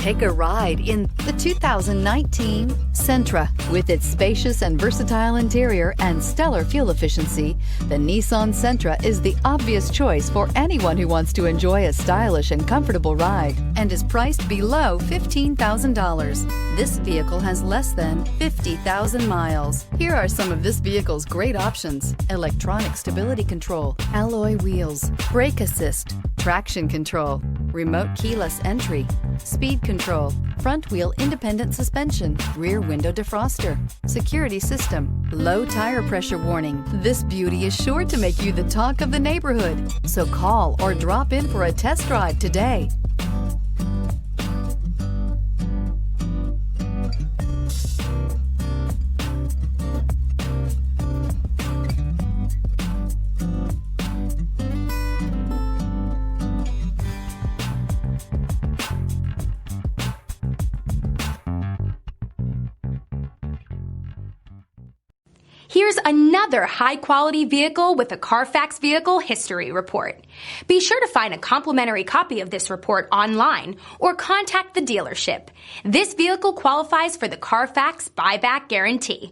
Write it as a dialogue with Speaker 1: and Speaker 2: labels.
Speaker 1: Take a ride in the 2019 Sentra. With its spacious and versatile interior and stellar fuel efficiency, the Nissan Sentra is the obvious choice for anyone who wants to enjoy a stylish and comfortable ride and is priced below $15,000. This vehicle has less than 50,000 miles. Here are some of this vehicle's great options: electronic stability control, alloy wheels, brake assist, traction control, remote keyless entry, speed control, front wheel independent suspension, rear window defroster, security system, low tire pressure warning. This beauty is sure to make you the talk of the neighborhood. So call or drop in for a test drive today.
Speaker 2: Here's another high-quality vehicle with a Carfax Vehicle History Report. Be sure to find a complimentary copy of this report online or contact the dealership. This vehicle qualifies for the Carfax Buyback Guarantee.